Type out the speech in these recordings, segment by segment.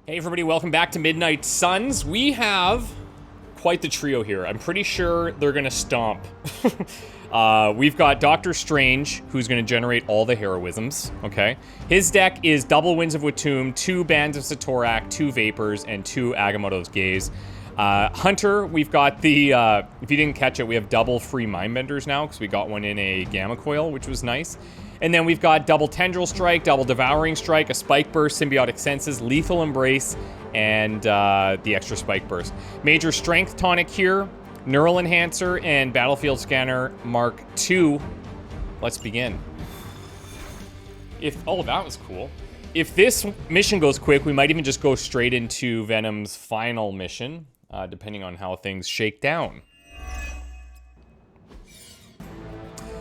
Hey everybody, welcome back to Midnight Suns. We have quite the trio here. I'm pretty sure they're gonna stomp. We've got Doctor Strange, who's gonna generate all the heroisms, okay? His deck is double Winds of Watoomb, 2 Bands of Satorak, 2 Vapors, and 2 Agamotto's Gaze. Hunter, we've got the, if you didn't catch it, we have double free Mindbenders now, because we got one in a Gamma Coil, which was nice. And then we've got double Tendril Strike, double Devouring Strike, a Spike Burst, Symbiotic Senses, Lethal Embrace, and the extra Spike Burst. Major Strength Tonic here, Neural Enhancer, and Battlefield Scanner Mark II. Let's begin. Oh, that was cool. If this mission goes quick, we might even just go straight into Venom's final mission, depending on how things shake down.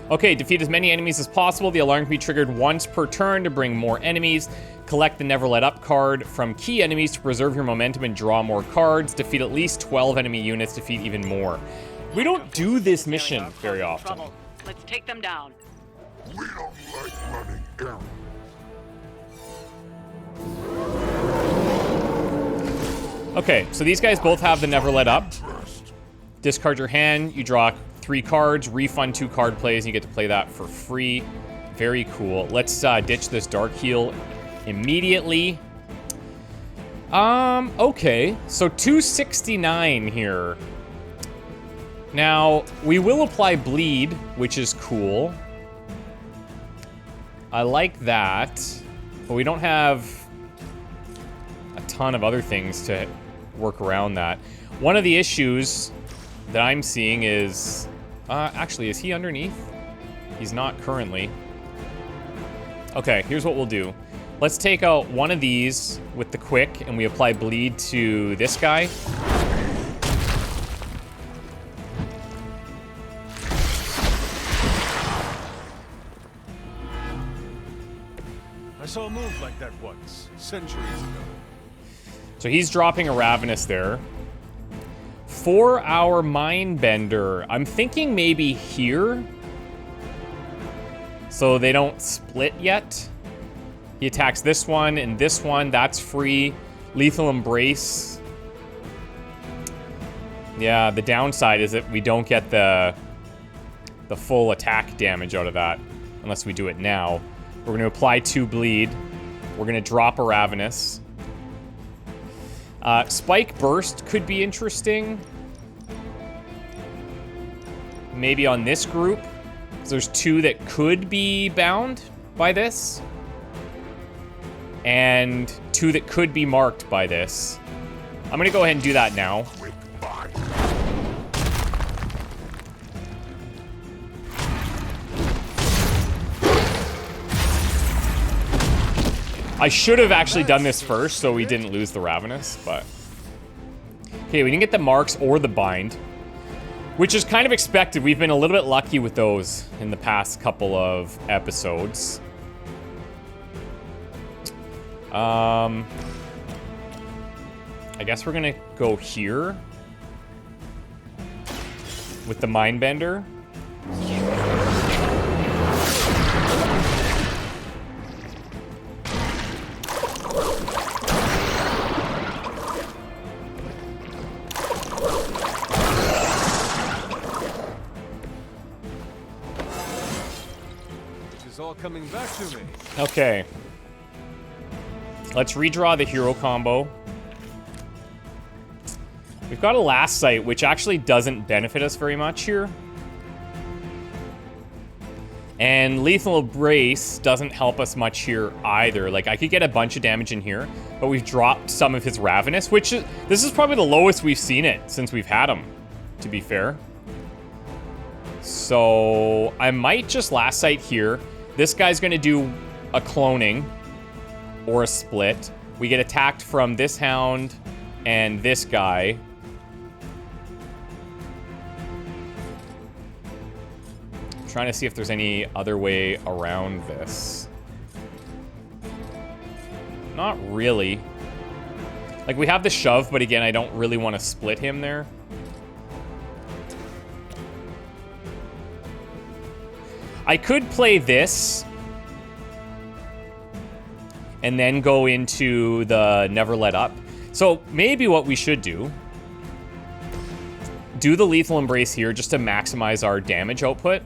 Okay, defeat as many enemies as possible. The alarm can be triggered once per turn to bring more enemies. Collect the Never Let Up card from key enemies to preserve your momentum and draw more cards. Defeat at least 12 enemy units, defeat even more. We don't do this mission very often. Let's take them down. We don't like running errands. Okay, so these guys both have the Never Let Up. Discard your hand, you draw 3 cards, refund 2 card plays, and you get to play that for free. Very cool. Let's ditch this Dark Heal immediately. Okay, so 269 here. Now, we will apply Bleed, which is cool. I like that, but we don't have a ton of other things to work around that. One of the issues that I'm seeing is... actually, is he underneath? He's not currently. Okay, here's what we'll do. Let's take out one of these with the Quick, and we apply Bleed to this guy. I saw a move like that once, centuries ago. So he's dropping a Ravenous there. For our Mindbender, I'm thinking maybe here. So they don't split yet. He attacks this one and this one. That's free. Lethal Embrace. Yeah, the downside is that we don't get the full attack damage out of that unless we do it now. We're going to apply 2 Bleed. We're going to drop a Ravenous. Spike Burst could be interesting. Maybe on this group. There's 2 that could be bound by this. And 2 that could be marked by this. I'm going to go ahead and do that now. I should have actually done this first so we didn't lose the Ravenous, but... Okay, we didn't get the marks or the bind, which is kind of expected. We've been a little bit lucky with those in the past couple of episodes. I guess we're gonna go here with the Mindbender. All coming back to me. Okay. Let's redraw the hero combo. We've got a Last Sight, which actually doesn't benefit us very much here. And Lethal Embrace doesn't help us much here either. Like, I could get a bunch of damage in here, but we've dropped some of his Ravenous, which is, this is probably the lowest we've seen it since we've had him, to be fair. So, I might just Last Sight here. This guy's going to do a cloning or a split. We get attacked from this hound and this guy. I'm trying to see if there's any other way around this. Not really. Like, we have the shove, but again, I don't really want to split him there. I could play this and then go into the Never Let Up. So maybe what we should do the Lethal Embrace here just to maximize our damage output.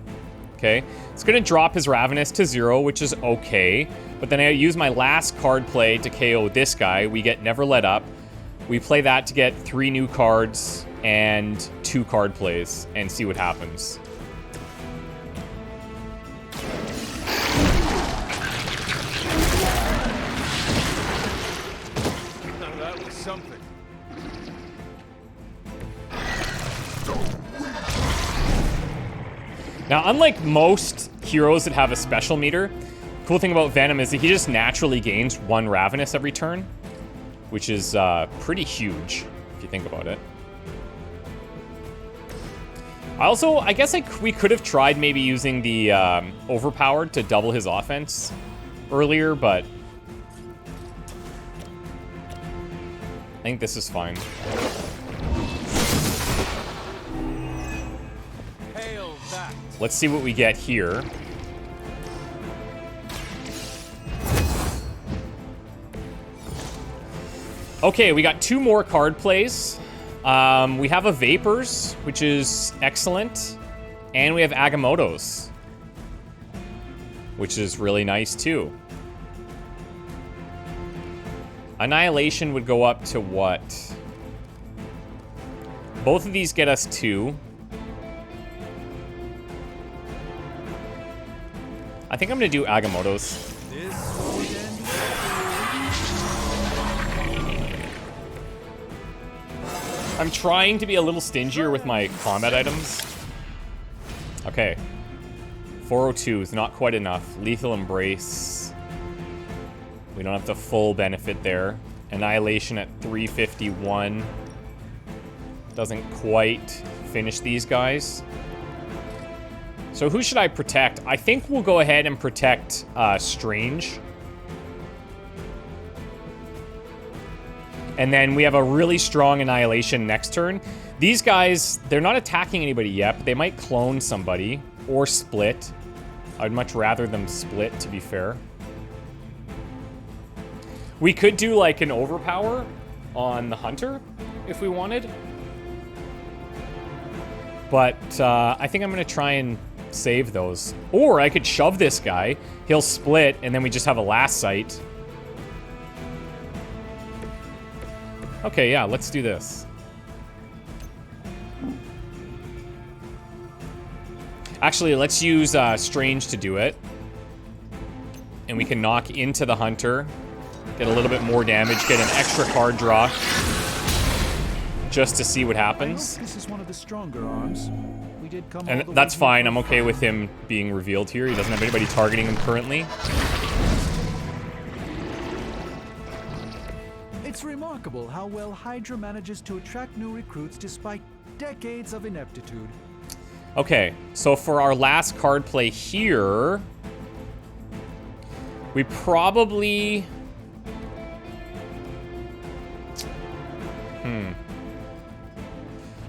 Okay, it's gonna drop his Ravenous to 0, which is okay. But then I use my last card play to KO this guy. We get Never Let Up. We play that to get 3 new cards and 2 card plays and see what happens. Now that was something. Now, unlike most heroes that have a special meter, cool thing about Venom is that he just naturally gains 1 Ravenous every turn, which is pretty huge, if you think about it. I guess we could have tried maybe using the Overpowered to double his offense earlier, but I think this is fine. Hail that. Let's see what we get here. Okay, we got 2 more card plays. We have a Vapors, which is excellent. And we have Agamottos, which is really nice too. Annihilation would go up to what? Both of these get us 2. I think I'm gonna do Agamottos. I'm trying to be a little stingier with my combat items. Okay. 402 is not quite enough. Lethal Embrace. We don't have the full benefit there. Annihilation at 351. Doesn't quite finish these guys. So who should I protect? I think we'll go ahead and protect Strange. And then we have a really strong Annihilation next turn. These guys, they're not attacking anybody yet, but they might clone somebody or split. I'd much rather them split, to be fair. We could do like an Overpower on the Hunter if we wanted. But I think I'm going to try and save those. Or I could shove this guy. He'll split, and then we just have a Last Sight. Okay, yeah, let's do this. Actually, let's use Strange to do it. And we can knock into the Hunter. Get a little bit more damage, get an extra card draw. Just to see what happens. This is one of the stronger arms. We did come And that's fine, I'm okay with him being revealed here. He doesn't have anybody targeting him currently. It's remarkable how well Hydra manages to attract new recruits despite decades of ineptitude. Okay, so for our last card play here, we probably...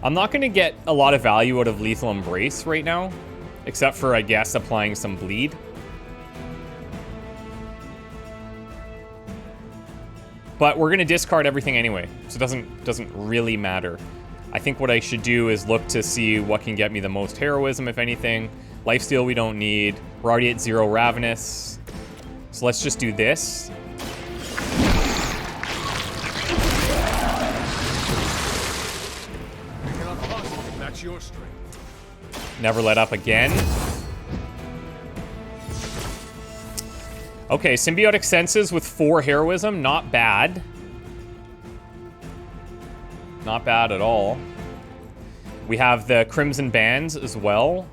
I'm not going to get a lot of value out of Lethal Embrace right now, except for, I guess, applying some bleed. But we're going to discard everything anyway, so it doesn't really matter. I think what I should do is look to see what can get me the most heroism, if anything. Lifesteal we don't need. We're already at 0 Ravenous. So let's just do this. That's your strength. Never Let Up again. Okay, Symbiotic Senses with 4 heroism. Not bad. Not bad at all. We have the Crimson Bands as well.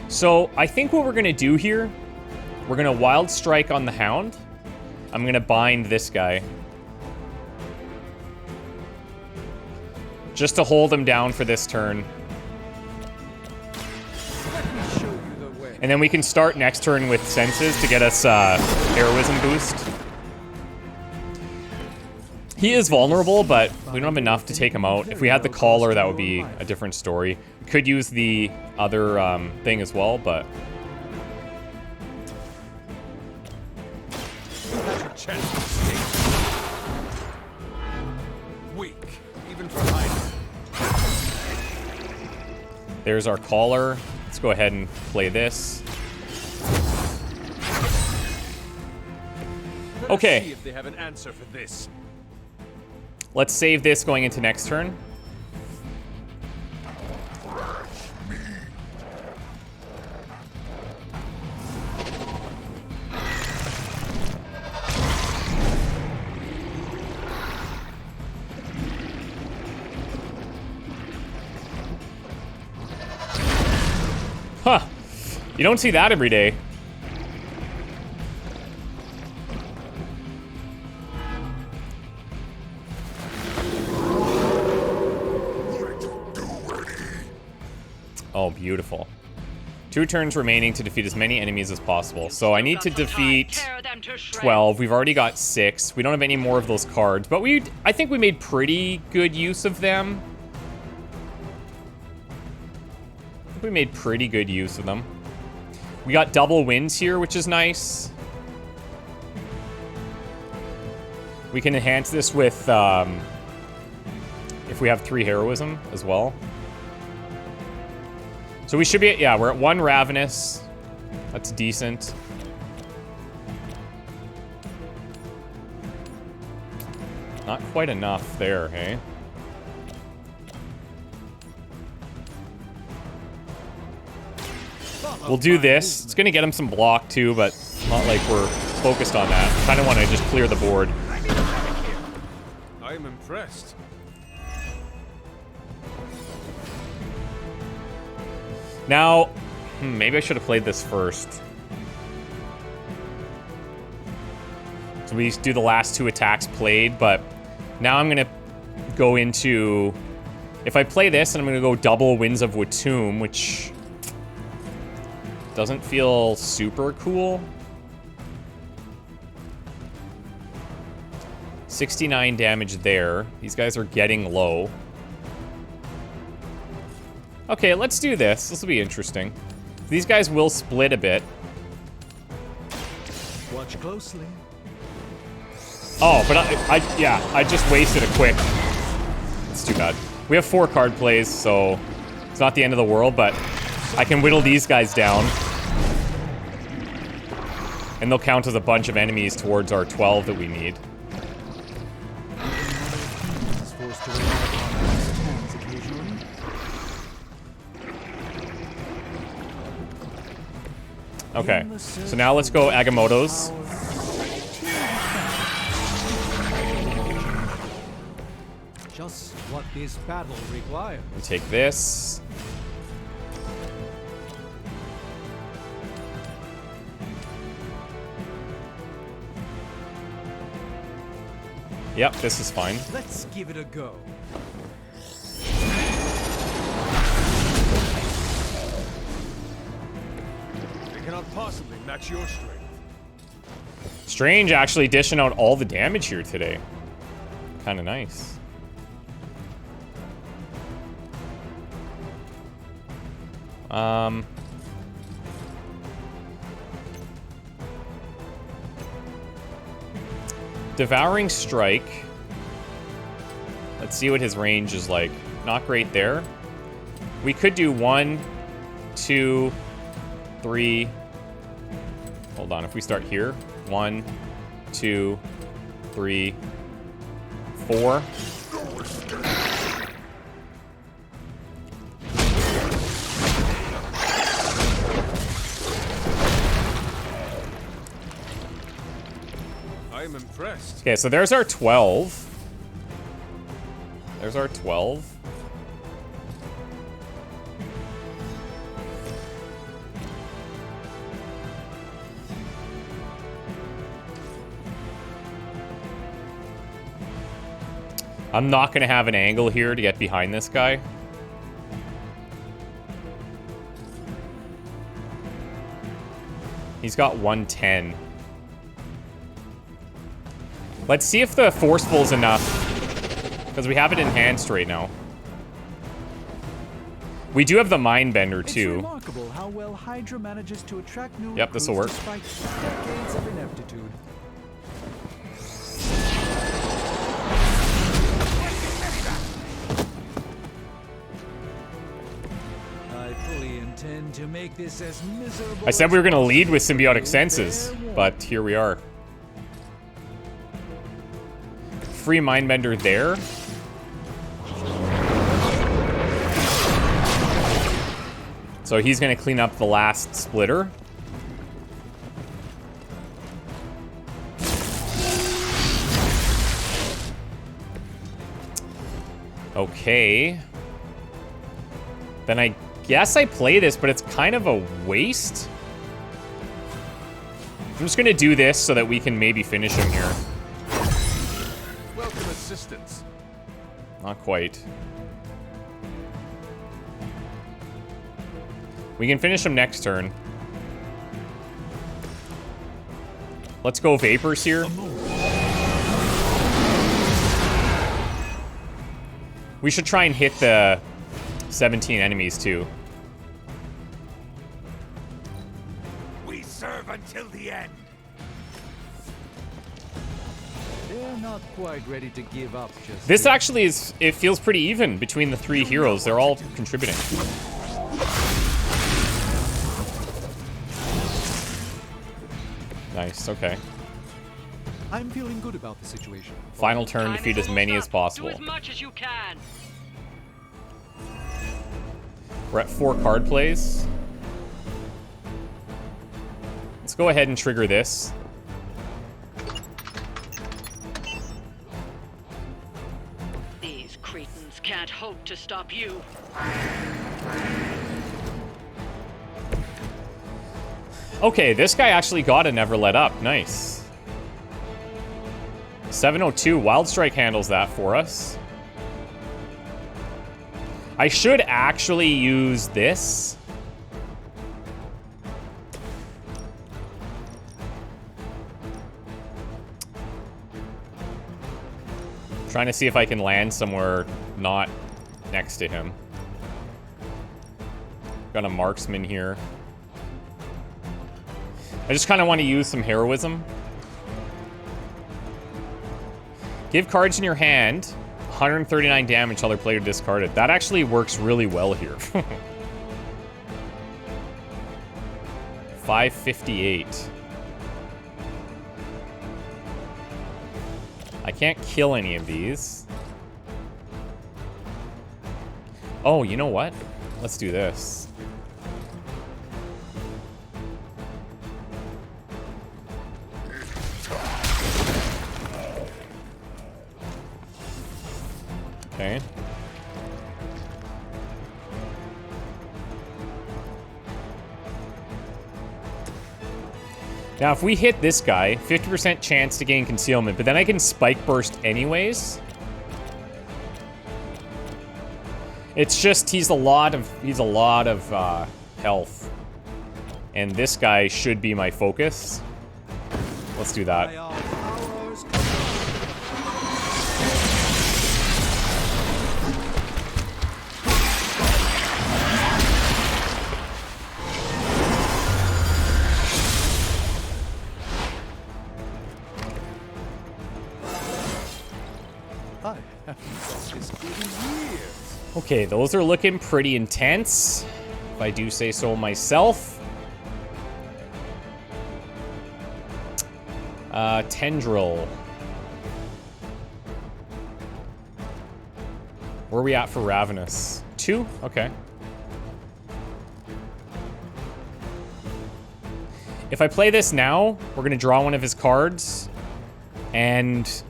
So I think what we're going to do here, we're going to Wild Strike on the Hound. I'm going to bind this guy. Just to hold him down for this turn. And then we can start next turn with Senses to get us heroism boost. He is vulnerable, but we don't have enough to take him out. If we had the Collar, that would be a different story. We could use the other thing as well, but... chance to escape. Weak, even for Hydra. There's our caller. Let's go ahead and play this. Let us Okay. see if they have an answer for this. Let's save this going into next turn. Huh. You don't see that every day. Oh, beautiful. 2 turns remaining to defeat as many enemies as possible. So I need to defeat 12. We've already got 6. We don't have any more of those cards, but I think we made pretty good use of them. I think we made pretty good use of them. We got double wins here, which is nice. We can enhance this with, if we have 3 heroism as well. So we should be, yeah, we're at 1 Ravenous. That's decent. Not quite enough there, hey? We'll do this. It's gonna get him some block too, but not like we're focused on that. Kind of want to just clear the board. I am impressed. Now, maybe I should have played this first. So we do the last 2 attacks played, but now I'm gonna go into... If I play this, then I'm gonna go double Winds of Watum, which doesn't feel super cool. 69 damage there. These guys are getting low. Okay, let's do this. This will be interesting. These guys will split a bit. Watch closely. Oh, but I just wasted a quick. It's too bad. We have 4 card plays, so it's not the end of the world, but I can whittle these guys down. And they'll count as a bunch of enemies towards our 12 that we need. Okay, so now let's go Agamotto's. Just what this battle requires. We take this. Yep, this is fine. Let's give it a go. They cannot possibly match your strength. Strange actually dishing out all the damage here today. Kind of nice. Devouring Strike. Let's see what his range is like. Not great there. We could do 1, 2, 3. Hold on, if we start here. 1, 2, 3, 4. I am impressed. Okay, so there's our 12. There's our 12. I'm not going to have an angle here to get behind this guy. He's got 110. Let's see if the Forceful's enough, because we have it enhanced right now. We do have the Mindbender too. It's remarkable how well Hydra manages to attract new Yep, this'll work. recruits despite decades of ineptitude. to make this as miserable I said we were gonna as lead with possible. symbiotic senses, Fair warning. but here we are. Free Mindbender there. So he's gonna clean up the last splitter. Okay. Then I guess I play this, but it's kind of a waste. I'm just gonna do this so that we can maybe finish him here. Welcome assistance. Not quite. We can finish him next turn. Let's go Vapors here. We should try and hit the 17 enemies too. We serve until the end. They're not quite ready to give up just This yet. actually is, it feels pretty even between the three heroes. They're all contributing. Nice, okay. I'm feeling good about the situation. Final turn, Time defeat is as many almost as up. possible. Do as much as you can. We're at 4 card plays. Let's go ahead and trigger this. These cretins can't hope to stop you. Okay, this guy actually got a Never Let Up. Nice. 702. Wild Strike handles that for us. I should actually use this. Trying to see if I can land somewhere not next to him. Got a marksman here. I just kind of want to use some heroism. Give cards in your hand. 139 damage, other player discarded. That actually works really well here. 558. I can't kill any of these. Oh, you know what? Let's do this. Okay. Now, if we hit this guy, 50% chance to gain concealment, but then I can spike burst anyways. It's just he's a lot of health, and this guy should be my focus. Let's do that. By our powers, I haven't felt this good in years. Okay, those are looking pretty intense, if I do say so myself. Tendril. Where are we at for Ravenous? 2? Okay. If I play this now, we're gonna draw one of his cards, and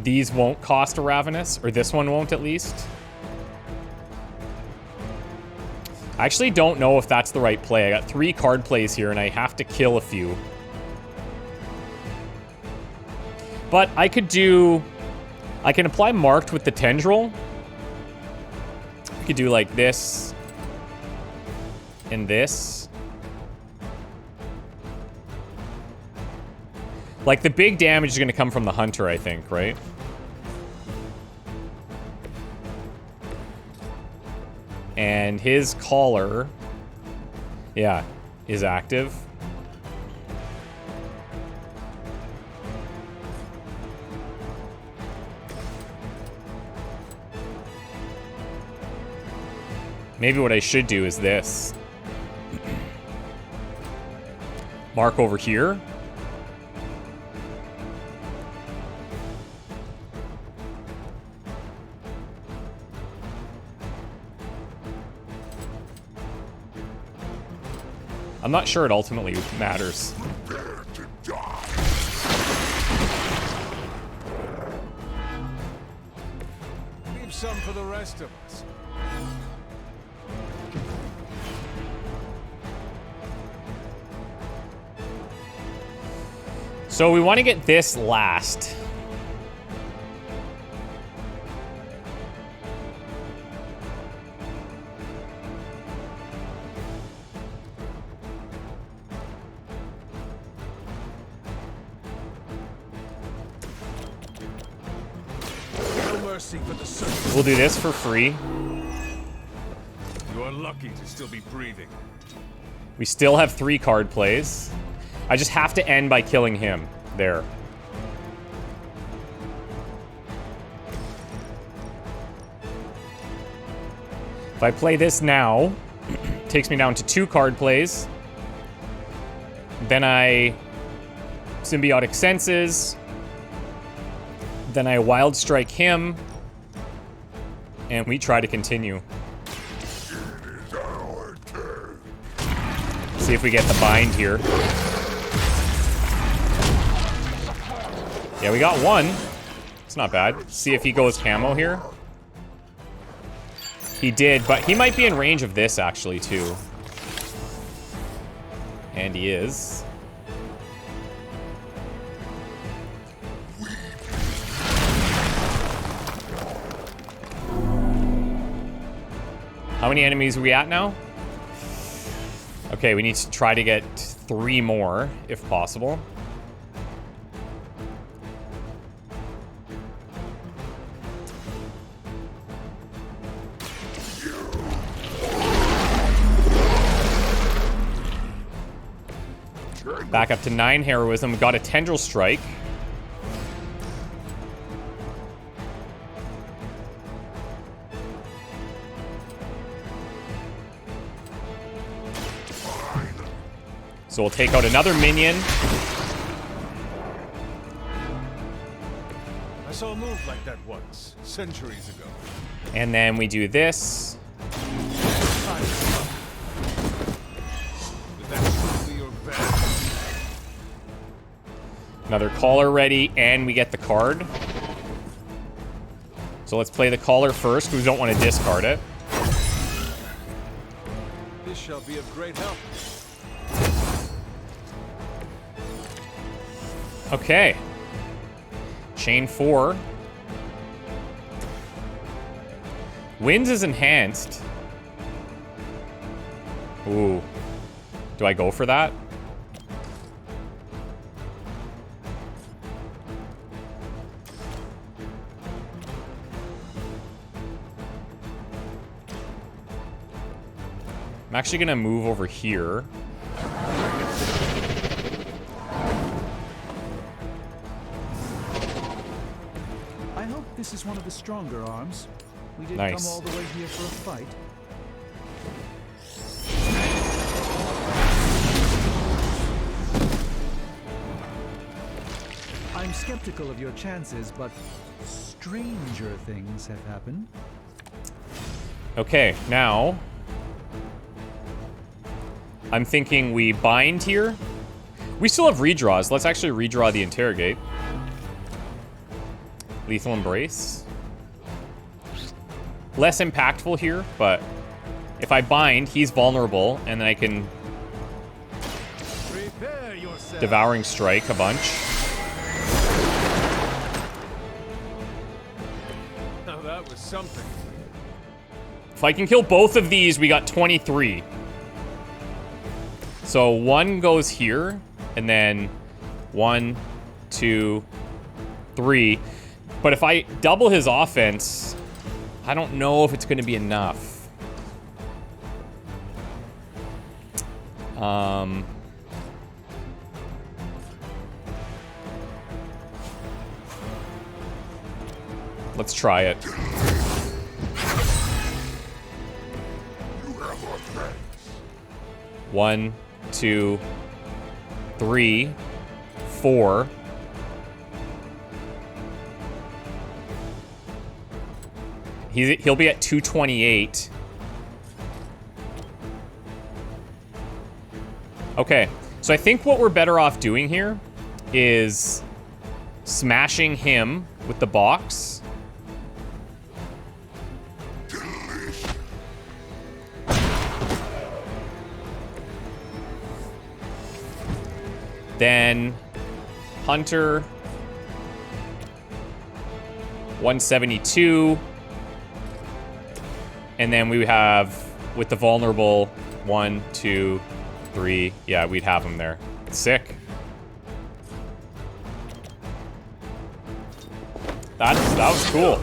these won't cost a Ravenous, or this one won't at least. I actually don't know if that's the right play. I got 3 card plays here, and I have to kill a few. But I could do... I can apply Marked with the Tendril. I could do like this. And this. Like, the big damage is going to come from the Hunter, I think, right? And his Collar... yeah, is active. Maybe what I should do is this. Mark over here. I'm not sure it ultimately matters. Prepare to die. Leave some for the rest of us. So we want to get this last. No mercy for the servant. We'll do this for free. You are lucky to still be breathing. We still have 3 card plays. I just have to end by killing him. There. If I play this now, it takes me down to 2 card plays. Then I Symbiotic Senses. Then I Wild Strike him. And we try to continue. It is our turn. See if we get the bind here. Yeah, we got 1. It's not bad. See if he goes camo here. He did, but he might be in range of this actually too. And he is. How many enemies are we at now? Okay, we need to try to get 3 more if possible. Back up to 9 heroism. We got a Tendril Strike. So we'll take out another minion. I saw a move like that once, centuries ago. And then we do this. But that's truly your best. Another caller ready, and we get the card. So let's play the caller first. We don't want to discard it. This shall be of great help. Okay. Chain 4. Winds is enhanced. Ooh. Do I go for that? I'm actually gonna move over here. I hope this is one of the stronger arms. We did Nice. come all the way here for a fight. I'm skeptical of your chances, but stranger things have happened. Okay, now I'm thinking we bind here. We still have redraws. Let's actually redraw the Interrogate. Lethal Embrace. Less impactful here, but if I bind, he's vulnerable, and then I can Prepare yourself. Devouring Strike a bunch. Now that was something. If I can kill both of these, we got 23. So 1 goes here, and then 1, 2, 3. But if I double his offense, I don't know if it's going to be enough. Let's try it. You have our thanks. 1, 2, 3, 4. He'll be at 228. Okay, so I think what we're better off doing here is smashing him with the box. Then Hunter 172. And then we have with the vulnerable 1, 2, 3. Yeah, we'd have him there. Sick. That was cool.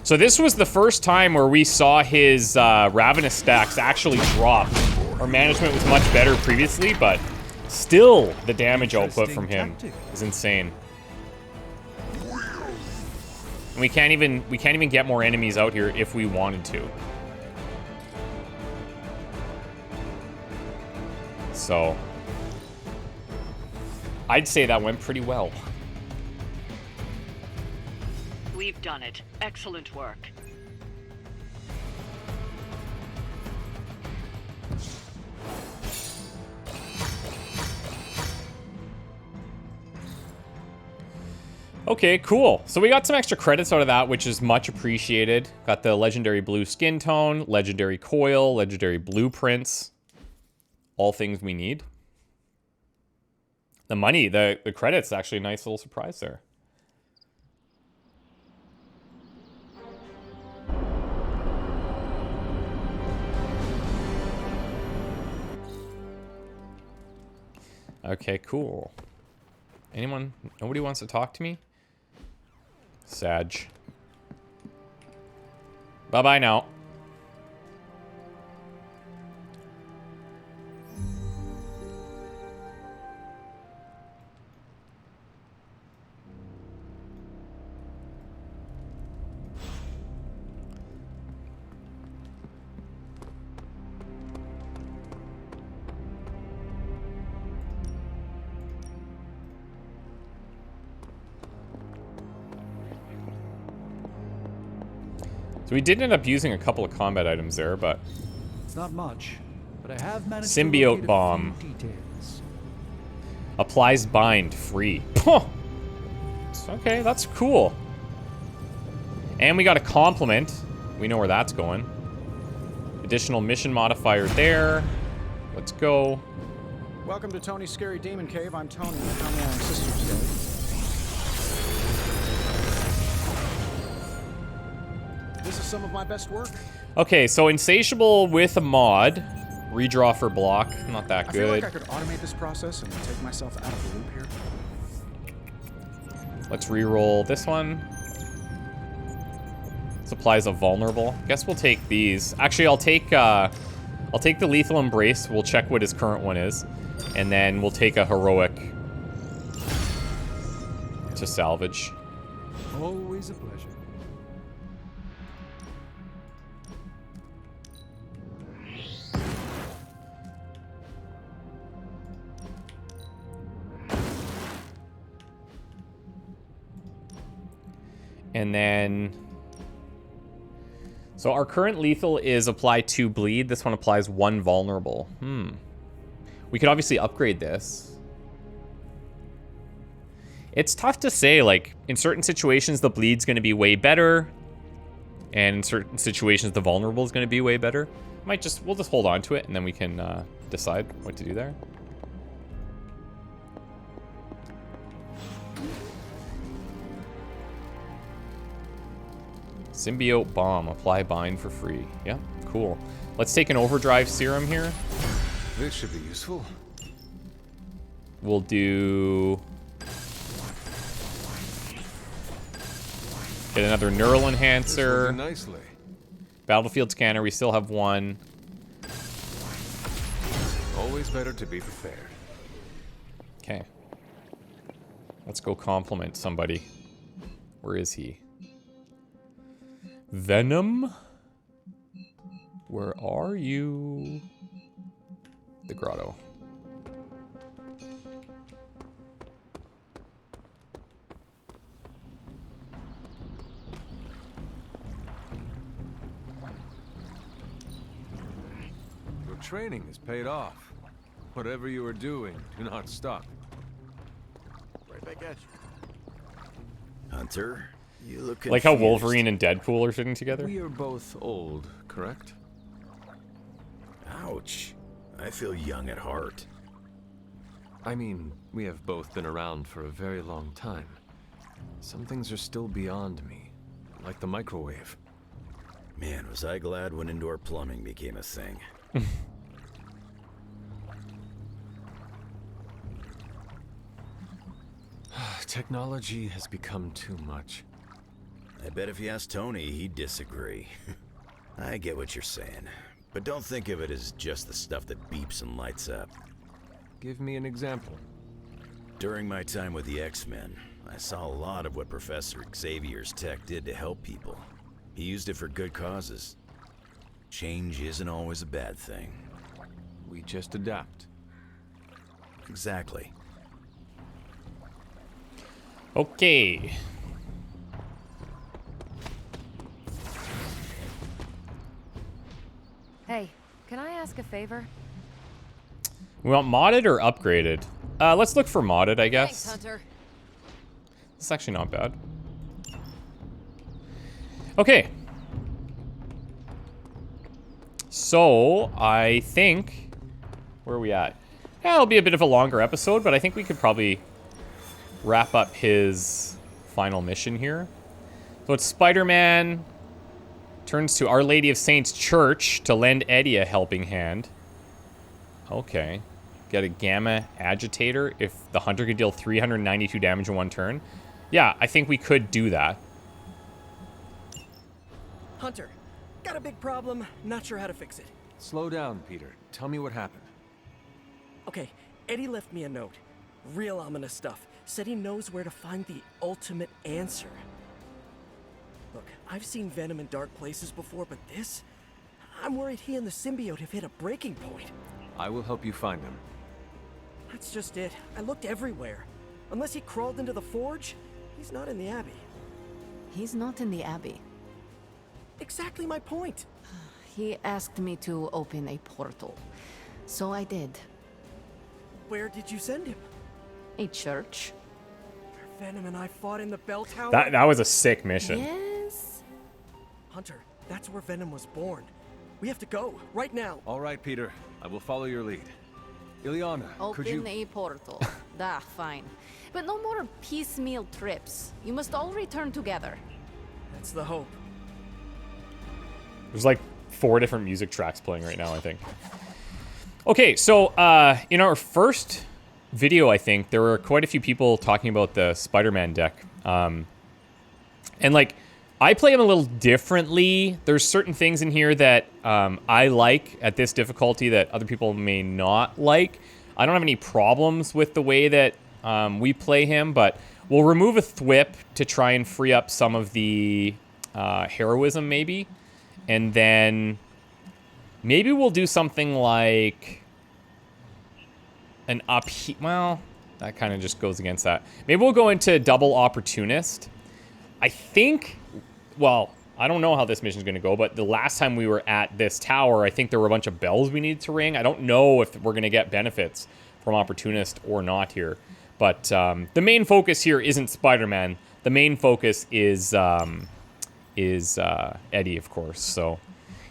So this was the first time where we saw his Ravenous stacks actually drop. Our management was much better previously, but still the damage output from him is insane. And we can't even get more enemies out here if we wanted to. So I'd say that went pretty well. We've done it. Excellent work. Okay, cool. So we got some extra credits out of that, which is much appreciated. Got the legendary blue skin tone, legendary coil, legendary blueprints. All things we need. The money, the credits, actually a nice little surprise there. Okay, cool. Anyone? Nobody wants to talk to me? Sag. Bye-bye now. So we did end up using a couple of combat items there, but... It's not much, but I have managed Symbiote to locate bomb. a few details. Applies bind free. Huh. Okay, that's cool. And we got a compliment. We know where that's going. Additional mission modifier there. Let's go. Welcome to Tony's Scary Demon Cave. I'm Tony. How may I assist you today? This is some of my best work. Okay, so Insatiable with a mod. Redraw for block. Not that I feel good. like I could automate this process and take myself out of the loop here. Let's re-roll this one. Supplies of vulnerable. Guess we'll take these. Actually, I'll take the lethal embrace. We'll check what his current one is, and then we'll take a heroic to salvage. Always a pleasure. And then... So our current lethal is apply 2 bleed. This one applies 1 vulnerable. We could obviously upgrade this. It's tough to say, like, in certain situations the bleed's going to be way better. And in certain situations the vulnerable is going to be way better. We'll just hold on to it and then we can decide what to do there. Symbiote bomb. Apply bind for free. Yeah, cool. Let's take an overdrive serum here. This should be useful. We'll do... Get another neural enhancer. Nicely. Battlefield scanner. We still have 1. Always better to be prepared. Okay. Let's go compliment somebody. Where is he? VENOM? Where are you? The grotto. Your training has paid off. Whatever you are doing, do not stop. Right back at you. Hunter, you look confused. Like how Wolverine and Deadpool are sitting together? We are both old, correct? Ouch. I feel young at heart. I mean, we have both been around for a very long time. Some things are still beyond me, like the microwave. Man, was I glad when indoor plumbing became a thing. Technology has become too much. I bet if you asked Tony, he'd disagree. I get what you're saying, but don't think of it as just the stuff that beeps and lights up. Give me an example. During my time with the X-Men, I saw a lot of what Professor Xavier's tech did to help people. He used it for good causes. Change isn't always a bad thing. We just adapt. Exactly. Okay. Hey, can I ask a favor? We want modded or upgraded? Let's look for modded, I guess. Thanks, Hunter. It's actually not bad. Okay. So, I think... Where are we at? Yeah, it'll be a bit of a longer episode, but I think we could probably wrap up his final mission here. So it's Spider-Man turns to Our Lady of Saints Church to lend Eddie a helping hand. Okay. Get a gamma agitator if the hunter could deal 392 damage in one turn. Yeah, I think we could do that. Hunter, got a big problem, not sure how to fix it. Slow down, Peter. Tell me what happened. Okay, Eddie left me a note. Real ominous stuff. Said he knows where to find the ultimate answer. Look, I've seen Venom in dark places before, but this? I'm worried he and the symbiote have hit a breaking point. I will help you find them. That's just it. I looked everywhere. Unless he crawled into the forge, he's not in the Abbey. He's not in the Abbey. Exactly my point. He asked me to open a portal, so I did. Where did you send him? A church. Where Venom and I fought in the bell tower? That was a sick mission. Yes. Hunter, that's where Venom was born. We have to go, right now. All right, Peter. I will follow your lead. Ileana, could you... Open a portal. Fine. But no more piecemeal trips. You must all return together. That's the hope. There's like 4 different music tracks playing right now, I think. Okay, so in our first video, I think, there were quite a few people talking about the Spider-Man deck. And like, I play them a little differently. There's certain things in here that I like at this difficulty that other people may not like. I don't have any problems with the way that we play him, but we'll remove a thwip to try and free up some of the heroism, maybe. And then maybe we'll do something like an well, that kind of just goes against that. Maybe we'll go into double opportunist. I think, well, I don't know how this mission is going to go, but the last time we were at this tower, I think there were a bunch of bells we needed to ring. I don't know if we're going to get benefits from opportunist or not here. But the main focus here isn't Spider-Man. The main focus is Eddie, of course. So,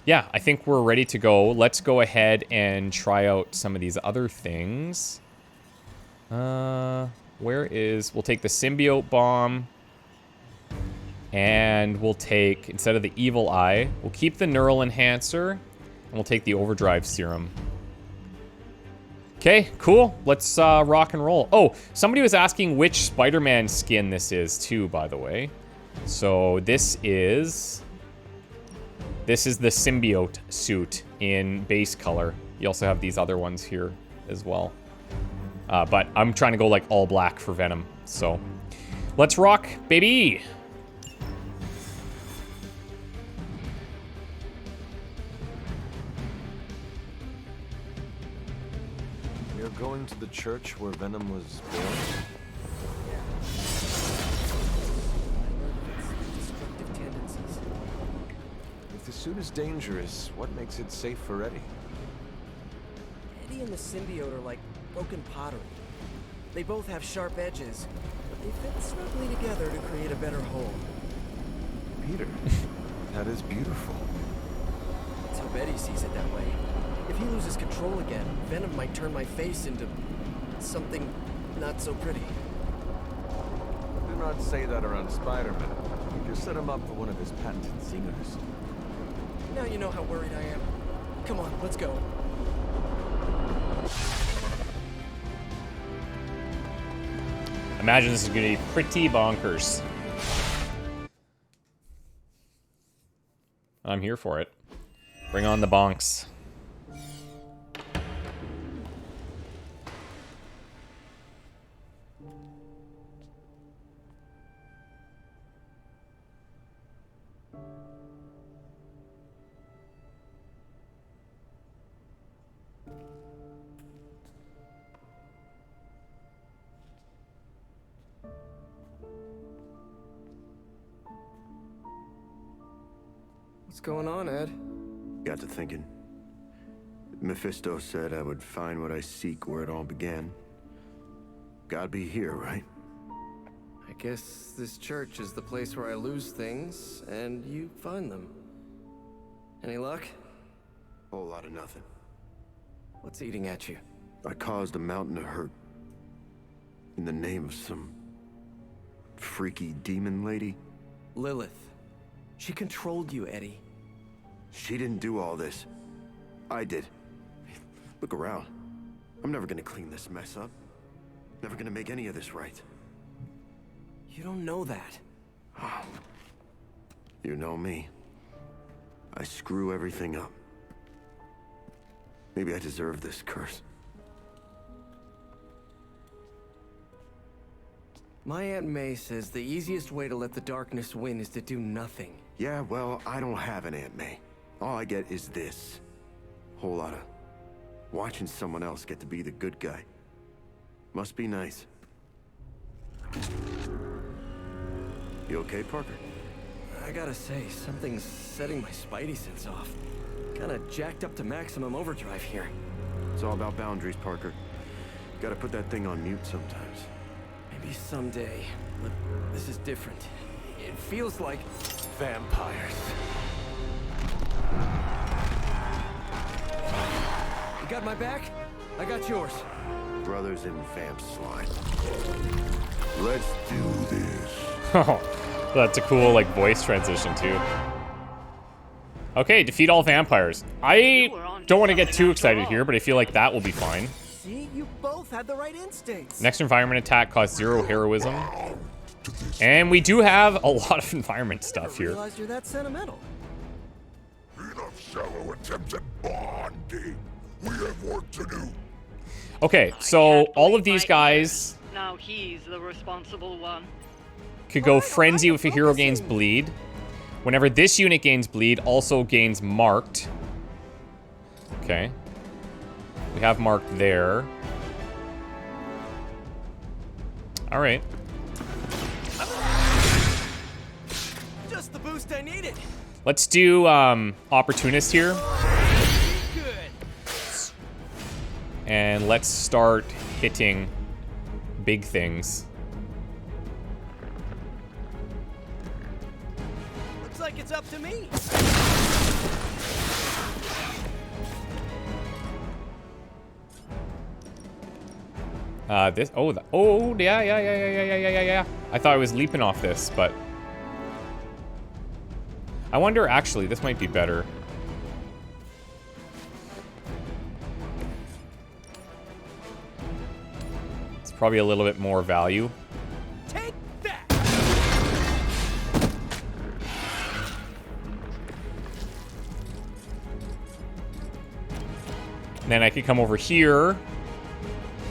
yeah, I think we're ready to go. Let's go ahead and try out some of these other things. We'll take the symbiote bomb. And we'll take, instead of the evil eye, we'll keep the neural enhancer. And we'll take the overdrive serum. Okay, cool. Let's rock and roll. Oh, somebody was asking which Spider-Man skin this is too, by the way. So this is the symbiote suit in base color. You also have these other ones here as well. But I'm trying to go like all black for Venom. So let's rock, baby. You're going to the church where Venom was born? Destructive tendencies. If the suit is dangerous, what makes it safe for Eddie? Eddie and the symbiote are like broken pottery. They both have sharp edges, but they fit snugly together to create a better whole. Peter, that is beautiful. Let's hope Eddie sees it that way. If he loses control again, Venom might turn my face into something not so pretty. Do not say that around Spider-Man. You just set him up for one of his patented singers. Now you know how worried I am. Come on, let's go. Imagine this is going to be pretty bonkers. I'm here for it. Bring on the bonks. What's going on, Ed? Got to thinking. Mephisto said I would find what I seek where it all began. Gotta be here, right? I guess this church is the place where I lose things, and you find them. Any luck? Whole lot of nothing. What's eating at you? I caused a mountain to hurt. In the name of some freaky demon lady. Lilith. She controlled you, Eddie. She didn't do all this. I did. Look around. I'm never gonna clean this mess up. Never gonna make any of this right. You don't know that. You know me. I screw everything up. Maybe I deserve this curse. My Aunt May says the easiest way to let the darkness win is to do nothing. Yeah, well, I don't have an Aunt May. All I get is this. Whole lot of watching someone else get to be the good guy. Must be nice. You okay, Parker? I gotta say, something's setting my spidey sense off. Kinda jacked up to maximum overdrive here. It's all about boundaries, Parker. Gotta put that thing on mute sometimes. Maybe someday, but this is different. It feels like Vampires. You got my back? I got yours. Brothers in vamp slime. Let's do this. Oh, that's a cool, like, voice transition, too. Okay, defeat all vampires. I don't want to get too excited here, but I feel like that will be fine. See, you both had the right instincts. Next environment attack costs 0 heroism. And we do have a lot of environment stuff I here. realize you're that sentimental. Enough shallow attempts at bonding. We have work to do. Okay, so all of these guys Now he's the responsible one. could go Frenzy if a hero gains bleed. Whenever this unit gains bleed, also gains marked. Okay. We have marked there. All right. Just the boost I needed. Let's do Opportunist here. Good. And let's start hitting big things. Looks like it's up to me. Yeah. I thought I was leaping off this, but I wonder, actually, this might be better. It's probably a little bit more value. Take that. And then I could come over here.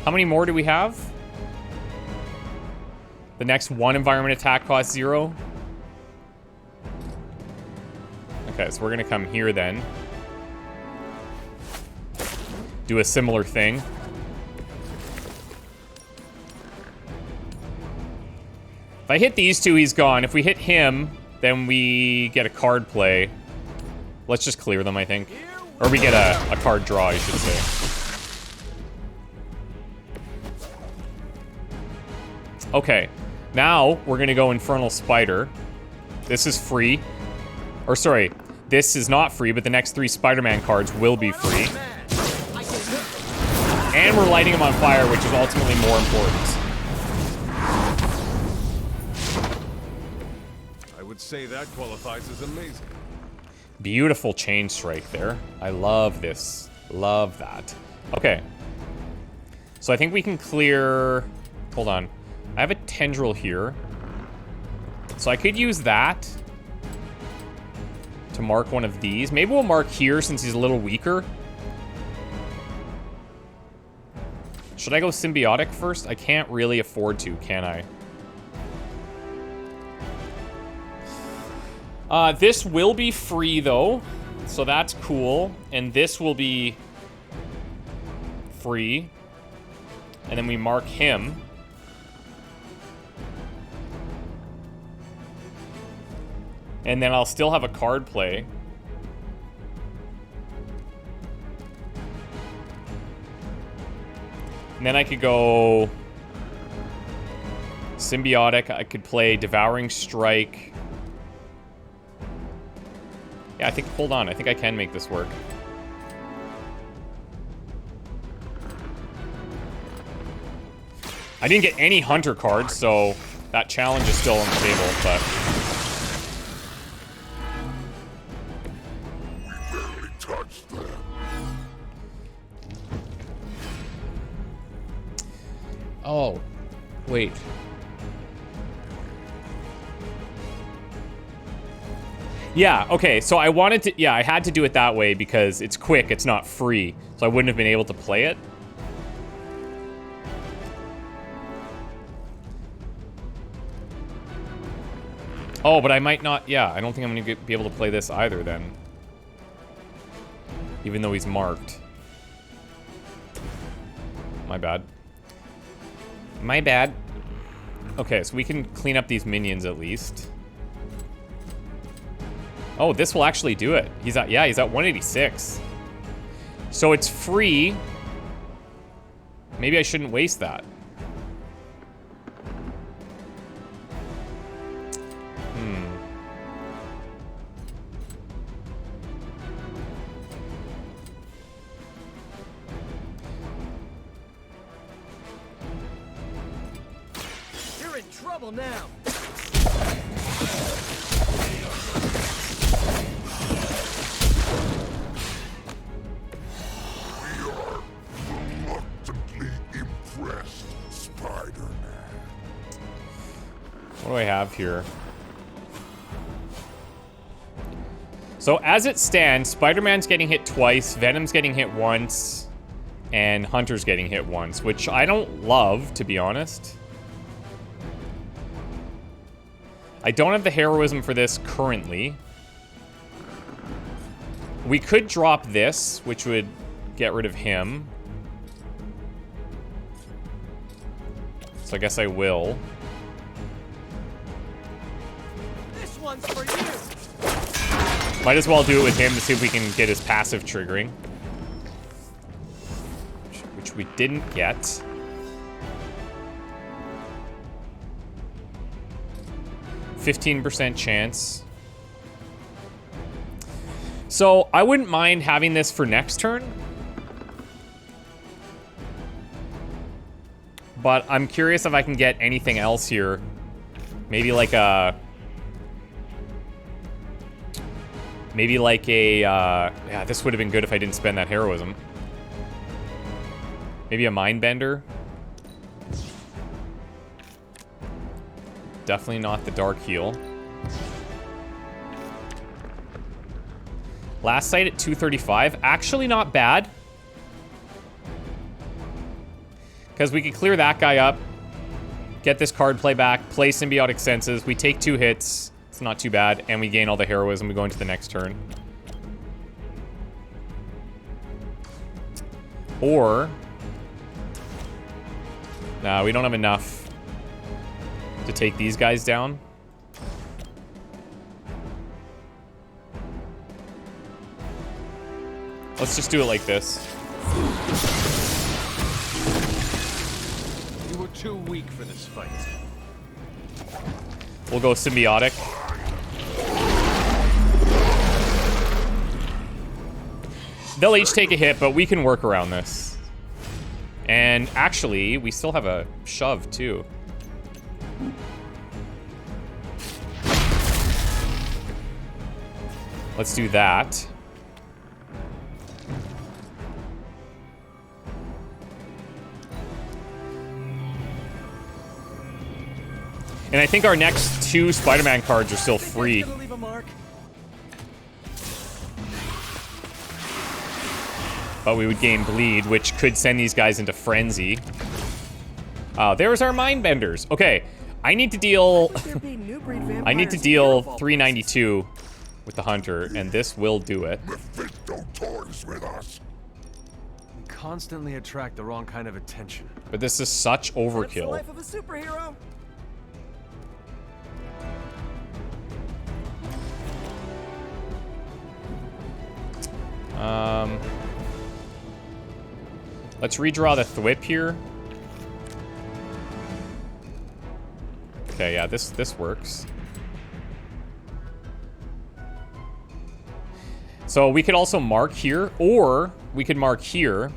How many more do we have? The next one environment attack costs 0. Okay, so we're gonna come here then. Do a similar thing. If I hit these two, he's gone. If we hit him, then we get a card play. Let's just clear them, I think. Or we get a card draw, I should say. Okay. Now, we're gonna go Infernal Spider. This is free. Or, sorry. This is not free, but the next 3 Spider-Man cards will be free. And we're lighting him on fire, which is ultimately more important. I would say that qualifies as amazing. Beautiful chain strike there. I love this. Love that. Okay. So I think we can clear... Hold on. I have a tendril here. So I could use that to mark one of these. Maybe we'll mark here since he's a little weaker. Should I go symbiotic first? I can't really afford to, can I? This will be free, though. So that's cool. And this will be free. And then we mark him. And then I'll still have a card play. And then I could go symbiotic. I could play Devouring Strike. Yeah, I think, hold on. I think I can make this work. I didn't get any Hunter cards, so that challenge is still on the table, but... Oh, wait. Yeah, okay, so I wanted to... Yeah, I had to do it that way because it's quick, it's not free. So I wouldn't have been able to play it. Oh, but I might not... Yeah, I don't think I'm going to be able to play this either then. Even though he's marked. My bad. My bad. Okay, so we can clean up these minions at least. Oh, this will actually do it. He's at, yeah, he's at 186. So it's free. Maybe I shouldn't waste that. You're in trouble now. What do I have here? So as it stands, Spider-Man's getting hit twice, Venom's getting hit once, and Hunter's getting hit once, which I don't love, to be honest. I don't have the heroism for this currently. We could drop this, which would get rid of him. So I guess I will. This one's for you. Might as well do it with him to see if we can get his passive triggering. Which we didn't get. %15 chance. So I wouldn't mind having this for next turn. But I'm curious if I can get anything else here. Maybe like a... Maybe like a, yeah, this would have been good if I didn't spend that heroism. Maybe a Mindbender. Definitely not the Dark Heal. Last sight at 235. Actually not bad. Because we could clear that guy up. Get this card play back. Play Symbiotic Senses. We take 2 hits. It's not too bad, and we gain all the heroism. We go into the next turn. Or... Nah, we don't have enough. to take these guys down. Let's just do it like this. You were too weak for this fight. We'll go symbiotic. They'll each take a hit, but we can work around this. And actually, we still have a shove, too. Let's do that. And I think our next 2 Spider-Man cards are still free. But we would gain bleed, which could send these guys into frenzy. There's our mind benders. Okay, I need to deal. I need to deal 392 with the hunter, and this will do it. We constantly attract the wrong kind of attention. But this is such overkill. That's the life of a superhero. Let's redraw the thwip here. Okay, yeah, this works. So we could also mark here, or we could mark here.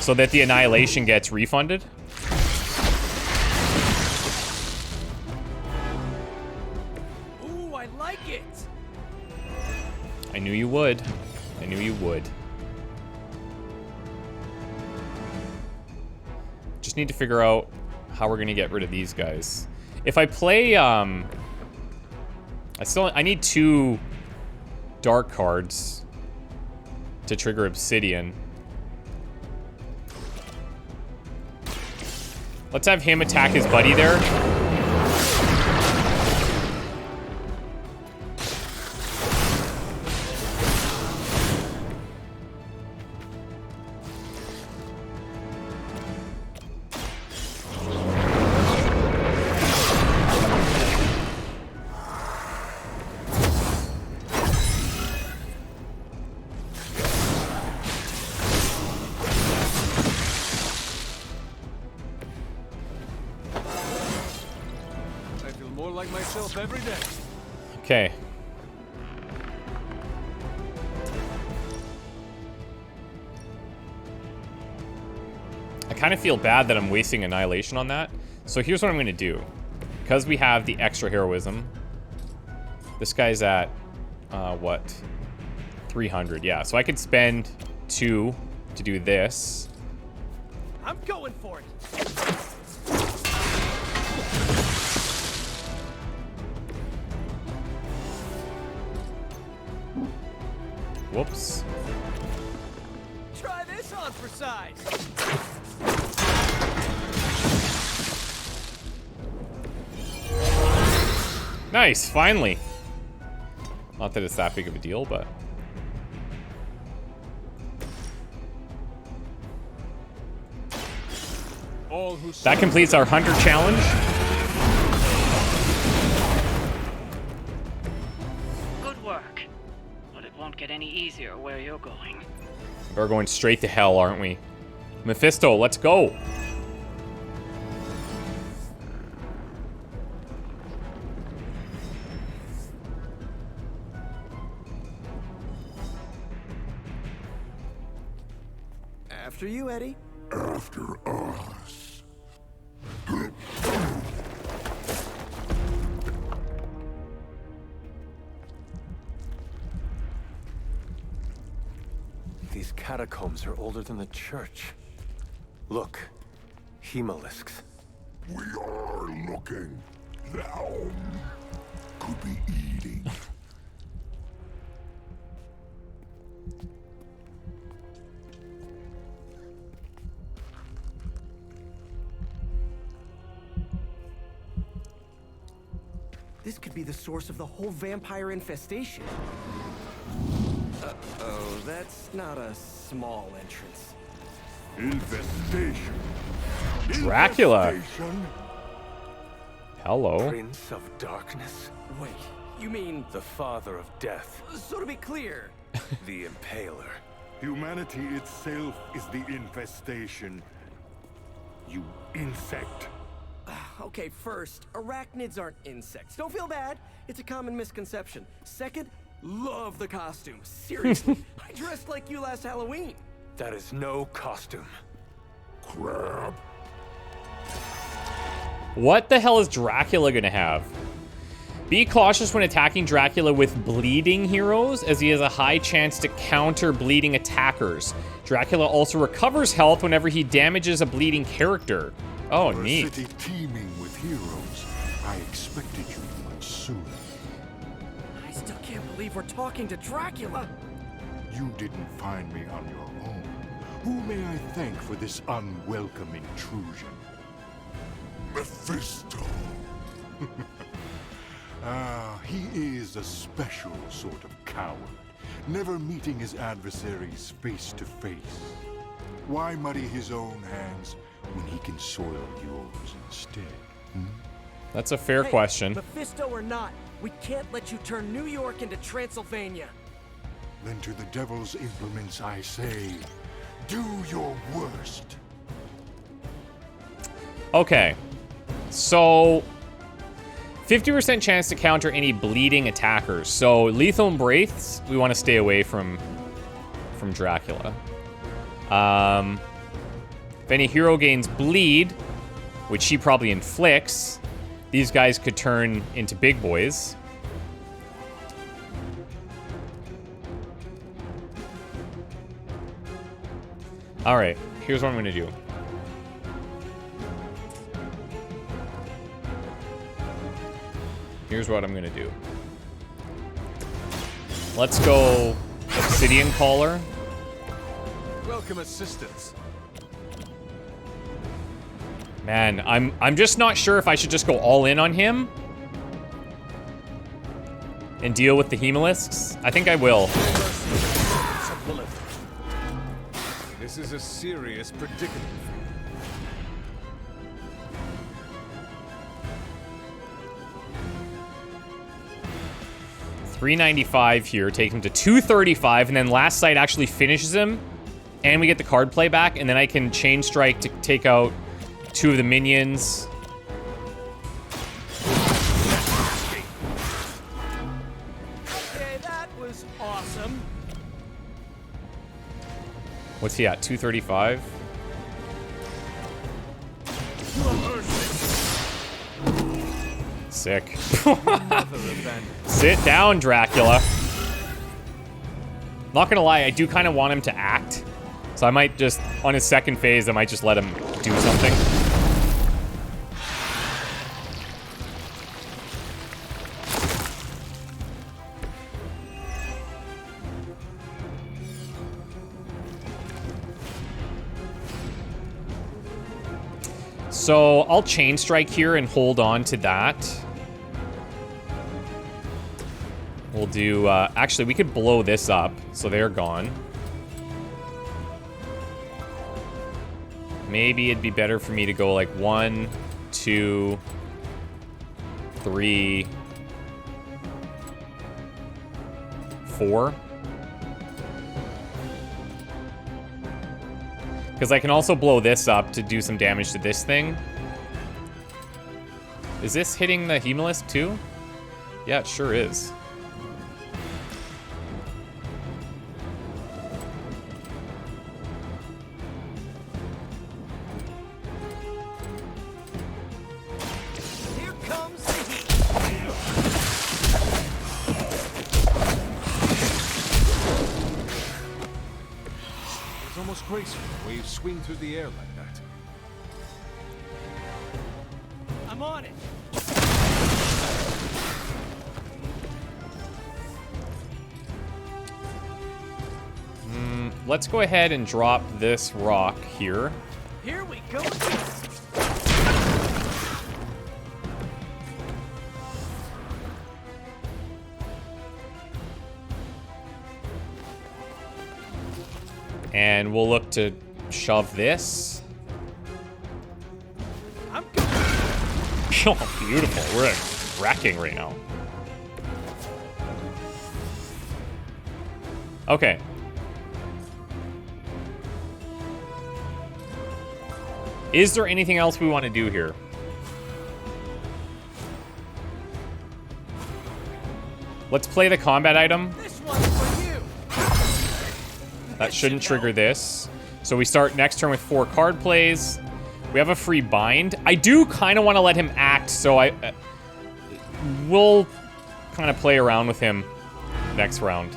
So that the annihilation gets refunded. Ooh, I like it. I knew you would. I knew you would. Just need to figure out how we're gonna get rid of these guys. If I play, I need 2 dark cards to trigger Obsidian. Let's have him attack his buddy there. Every day. Okay. I kind of feel bad that I'm wasting Annihilation on that. So here's what I'm going to do. Because we have the extra heroism. This guy's at, what? 300, yeah. So I could spend 2 to do this. I'm going for it. Whoops. Try this on for size. Nice, finally. Not that it's that big of a deal, but... That completes our Hunter challenge. Good work. But it won't get any easier where you're going. We're going straight to hell, aren't we? Mephisto, let's go. After you, Eddie. After us. These catacombs are older than the church. Look, hemolisks. We are looking. Now could be eating. This could be the source of the whole vampire infestation. Uh-oh, that's not a small entrance. Infestation. Dracula. Infestation. Hello. Prince of Darkness, Wait, you mean... the father of death, So to be clear... the Impaler. Humanity itself is the infestation. You insect. Okay, first, arachnids aren't insects. Don't feel bad. It's a common misconception. Second, love the costume. Seriously, I dressed like you last Halloween. That is no costume. Crab. What the hell is Dracula gonna have? Be cautious when attacking Dracula with bleeding heroes, as he has a high chance to counter bleeding attackers. Dracula also recovers health whenever he damages a bleeding character. Oh, For a neat. city teeming with heroes, I expected you much sooner. I still can't believe we're talking to Dracula. You didn't find me on your own. Who may I thank for this unwelcome intrusion? Mephisto. He is a special sort of coward, never meeting his adversaries face to face. Why muddy his own hands when he can soil yours instead? That's a fair Hey, question. Mephisto or not, we can't let you turn New York into Transylvania. Then to the devil's implements I say, do your worst. Okay. So 50% chance to counter any bleeding attackers. So lethal embrace, we want to stay away from Dracula. If any hero gains bleed, which he probably inflicts, these guys could turn into big boys. All right, here's what I'm gonna do. Here's what I'm gonna do. Let's go Obsidian Caller. Welcome assistance. Man, I'm just not sure if I should just go all in on him and deal with the Hemolisks. I think I will. This is a serious predicament. 395 here, take him to 235, and then last sight actually finishes him, and we get the card play back, and then I can chain strike to take out 2 of the minions. Okay, that was awesome. What's he at, 235? Sick. Sit down, Dracula. Not gonna lie, I do kind of want him to act. So I might just, on his second phase, I might just let him do something. So I'll chain strike here and hold on to that. We'll do, actually, we could blow this up, so they're gone. Maybe it'd be better for me to go like 1, 2, 3, 4. Because I can also blow this up to do some damage to this thing. Is this hitting the Hemolisk too? Yeah, it sure is. Here comes the heat. It's almost graceful the way you swing through the air like that. I'm on it. Let's go ahead and drop this rock here. Here we go again. And we'll look to shove this. Oh, beautiful. We're wrecking right now. Okay. Is there anything else we want to do here? Let's play the combat item. This one's for you. That shouldn't trigger this. So we start next turn with 4 card plays. We have a free bind. I do kind of want to let him act, so we'll kind of play around with him next round.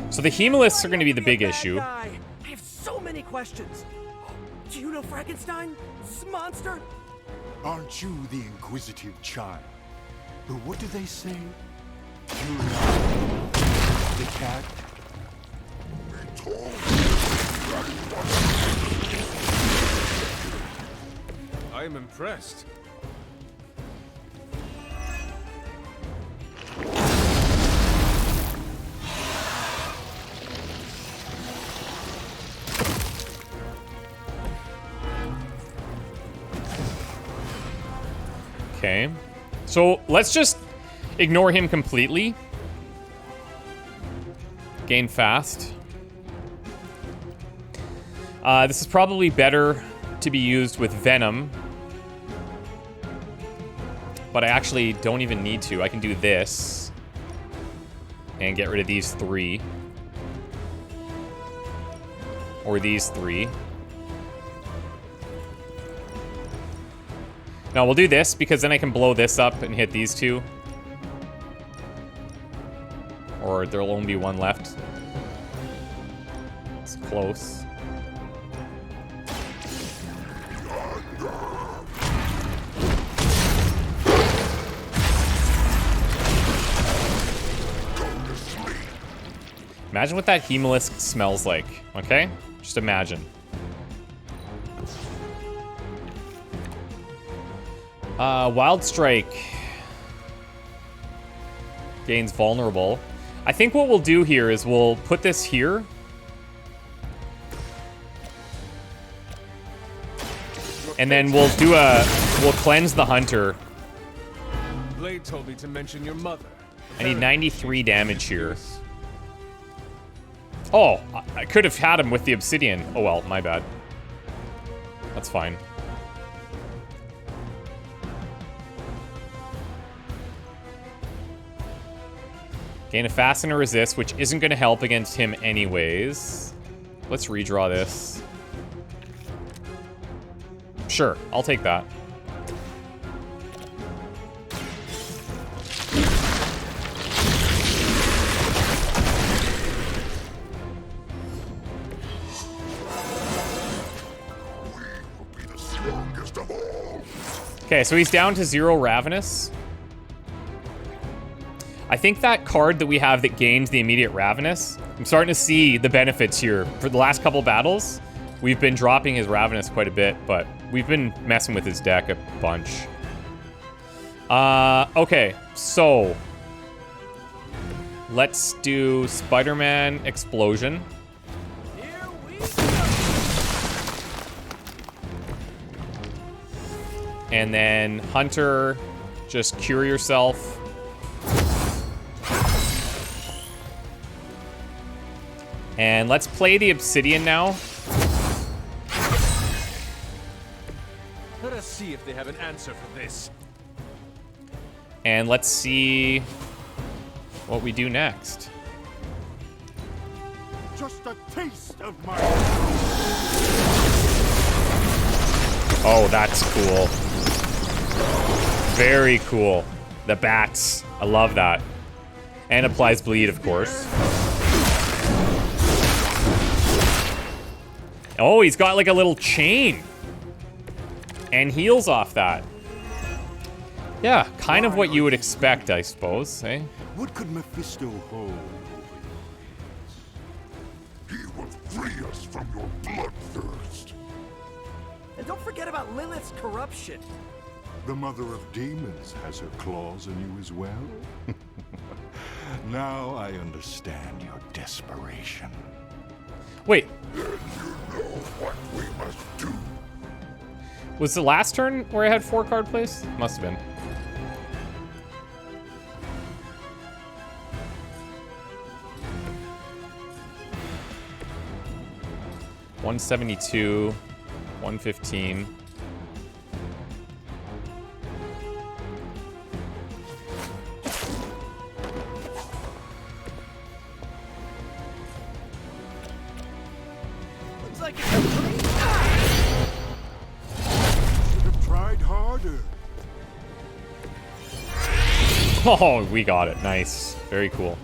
So the Hemolyths are going to be the big issue. I have so many questions. Do you know Frankenstein? This monster? Aren't you the inquisitive child? But what do they say? Curiosity. The cat. I am impressed. Okay. So let's just ignore him completely. Gain fast. This is probably better to be used with Venom. But I actually don't even need to. I can do this. And get rid of these 3. Or these 3. No, we'll do this, because then I can blow this up and hit these 2. Or there'll only be 1 left. It's close. Imagine what that Hemolyth smells like, okay? Just imagine. Wild Strike gains vulnerable. I think what we'll do here is we'll put this here. And then we'll cleanse the hunter. Blade told me to mention your mother. I need 93 damage here. Oh, I could have had him with the obsidian. Oh well, my bad. That's fine. Gain a fast and a resist, which isn't going to help against him anyways. Let's redraw this. Sure, I'll take that. Okay, so he's down to 0 Ravenous. I think that card that we have that gains the immediate Ravenous, I'm starting to see the benefits here. For the last couple battles, we've been dropping his Ravenous quite a bit, but we've been messing with his deck a bunch. Okay, so let's do Spider-Man Explosion. Here we go. And then Hunter, just cure yourself. And let's play the Obsidian now. Let us see if they have an answer for this. And let's see what we do next. Just a taste of my... Oh, that's cool. Very cool. The bats. I love that. And applies bleed, of course. Oh, he's got like a little chain. And heals off that. Yeah, kind of what you would expect, I suppose, eh? What could Mephisto hold? He will free us from your bloodthirst. And don't forget about Lilith's corruption. The mother of demons has her claws in you as well. Now I understand your desperation. Wait. Then you know what we must do. Was the last turn where I had 4 card plays? Must have been. $172, $115. Looks like Should have tried harder. Oh, we got it. Nice. Very cool.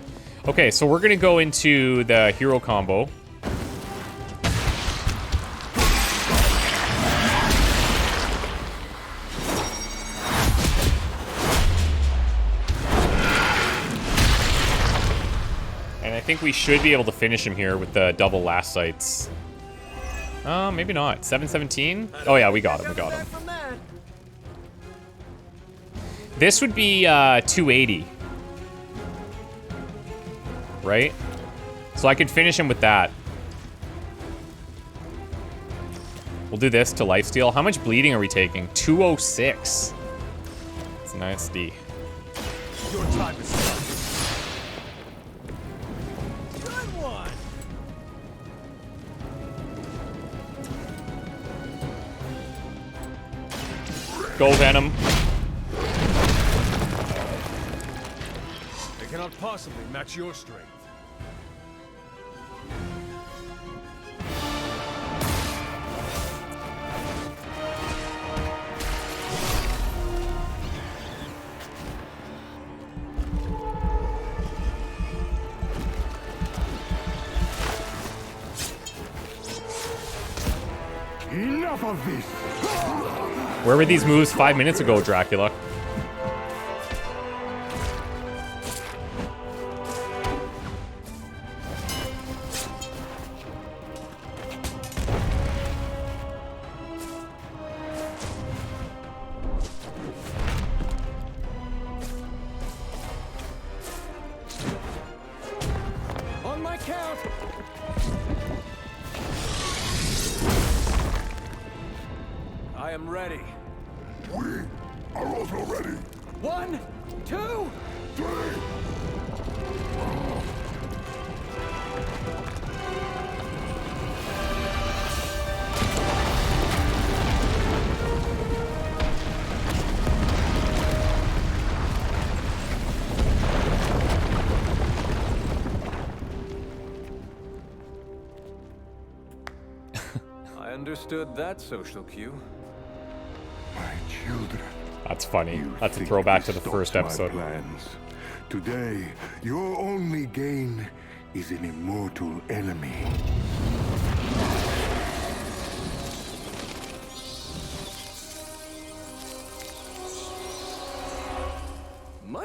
Okay, so we're gonna go into the hero combo. I think we should be able to finish him here with the double last sights. Maybe not. 717? Oh yeah, we got him. We got him. This would be 280. Right? So I could finish him with that. We'll do this to lifesteal. How much bleeding are we taking? 206. It's nasty. your time is up. Good one. Go Venom. They cannot possibly match your strength. Enough of this! Where were these moves 5 minutes ago, Dracula? On my count. I am ready. We are also ready. 1, 2, 3. I understood that social cue. My children. That's funny. You That's a think throwback to this the first stops my episode. plans. Today, your only gain is an immortal enemy.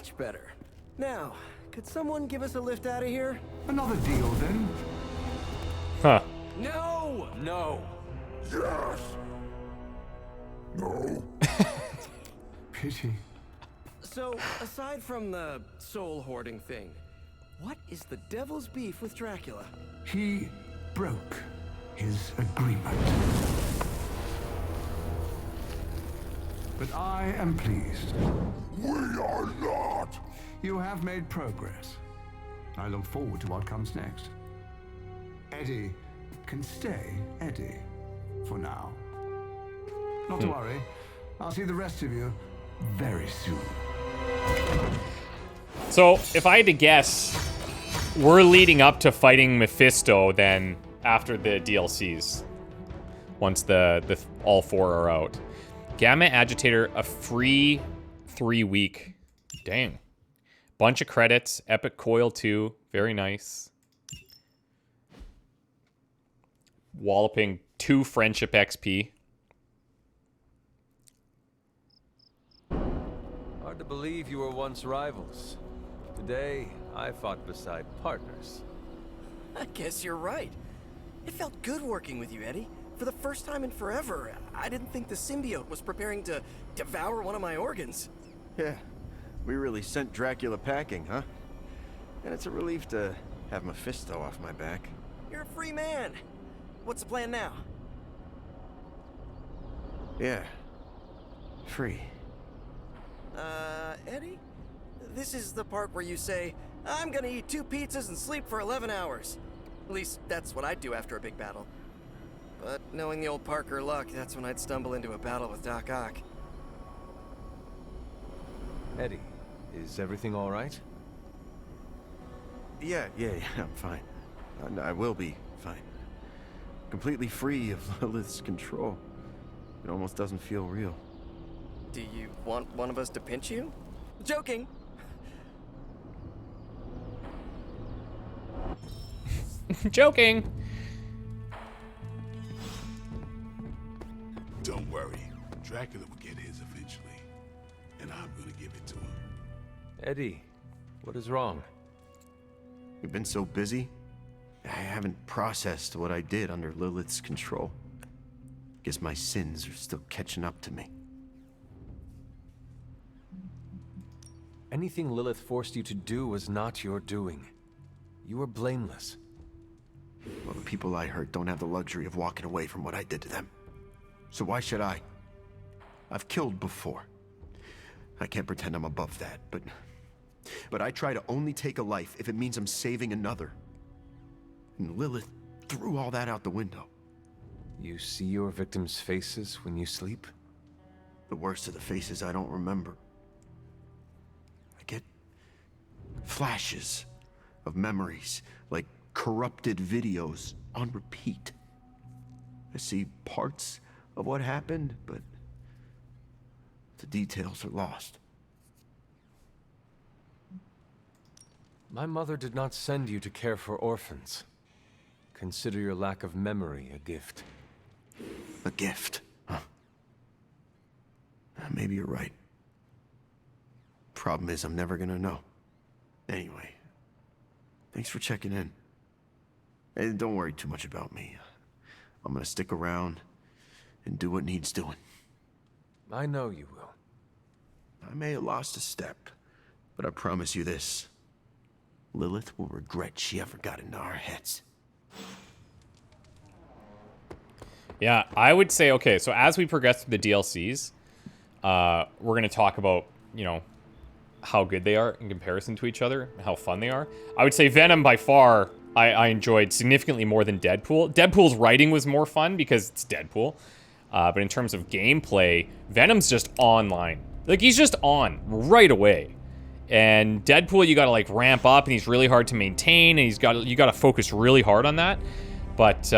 much better. Now, could someone give us a lift out of here? Another deal, then? Huh. No! No. Yes. No. Pity. So, aside from the soul hoarding thing, what is the devil's beef with Dracula? He broke his agreement. But I am pleased. We are not. You have made progress. I look forward to what comes next. Eddie can stay Eddie for now. Not to worry. I'll see the rest of you very soon. So, if I had to guess, we're leading up to fighting Mephisto then after the DLCs. Once the all 4 are out. Gamma Agitator, a free 3-week. Dang. Bunch of credits. Epic Coil 2. Very nice. Walloping 2 Friendship XP. Hard to believe you were once rivals. Today, I fought beside partners. I guess you're right. It felt good working with you, Eddie. For the first time in forever, I didn't think the symbiote was preparing to devour one of my organs. Yeah, we really sent Dracula packing, huh? And it's a relief to have Mephisto off my back. You're a free man. What's the plan now? Yeah. Free. Eddie? This is the part where you say, I'm gonna eat 2 pizzas and sleep for 11 hours. At least, that's what I'd do after a big battle. But knowing the old Parker luck, that's when I'd stumble into a battle with Doc Ock. Eddie, is everything all right? Yeah, I'm fine. I will be fine. Completely free of Lilith's control. It almost doesn't feel real. Do you want one of us to pinch you? Joking! Joking! Don't worry. Dracula will get his eventually. And I'm gonna give it to him. Eddie, what is wrong? We've been so busy, I haven't processed what I did under Lilith's control. Guess my sins are still catching up to me. Anything Lilith forced you to do was not your doing. You were blameless. Well, the people I hurt don't have the luxury of walking away from what I did to them. So why should I? I've killed before. I can't pretend I'm above that, but I try to only take a life if it means I'm saving another. And Lilith threw all that out the window. You see your victims' faces when you sleep? The worst of the faces I don't remember. I get flashes of memories, like corrupted videos on repeat. I see parts of what happened, but the details are lost. My mother did not send you to care for orphans. Consider your lack of memory a gift. A gift, huh? Maybe you're right. Problem is, I'm never gonna know. Anyway, thanks for checking in. And don't worry too much about me. I'm gonna stick around and do what needs doing. I know you will. I may have lost a step, but I promise you this. Lilith will regret she ever got into our heads. Yeah, I would say, okay, so as we progress through the DLCs, we're going to talk about, you know, how good they are in comparison to each other, how fun they are. I would say Venom, by far, I enjoyed significantly more than Deadpool. Deadpool's writing was more fun because it's Deadpool. But in terms of gameplay, Venom's just online. Like, he's just on right away. And Deadpool, you gotta, like, ramp up, and he's really hard to maintain, and you gotta focus really hard on that. But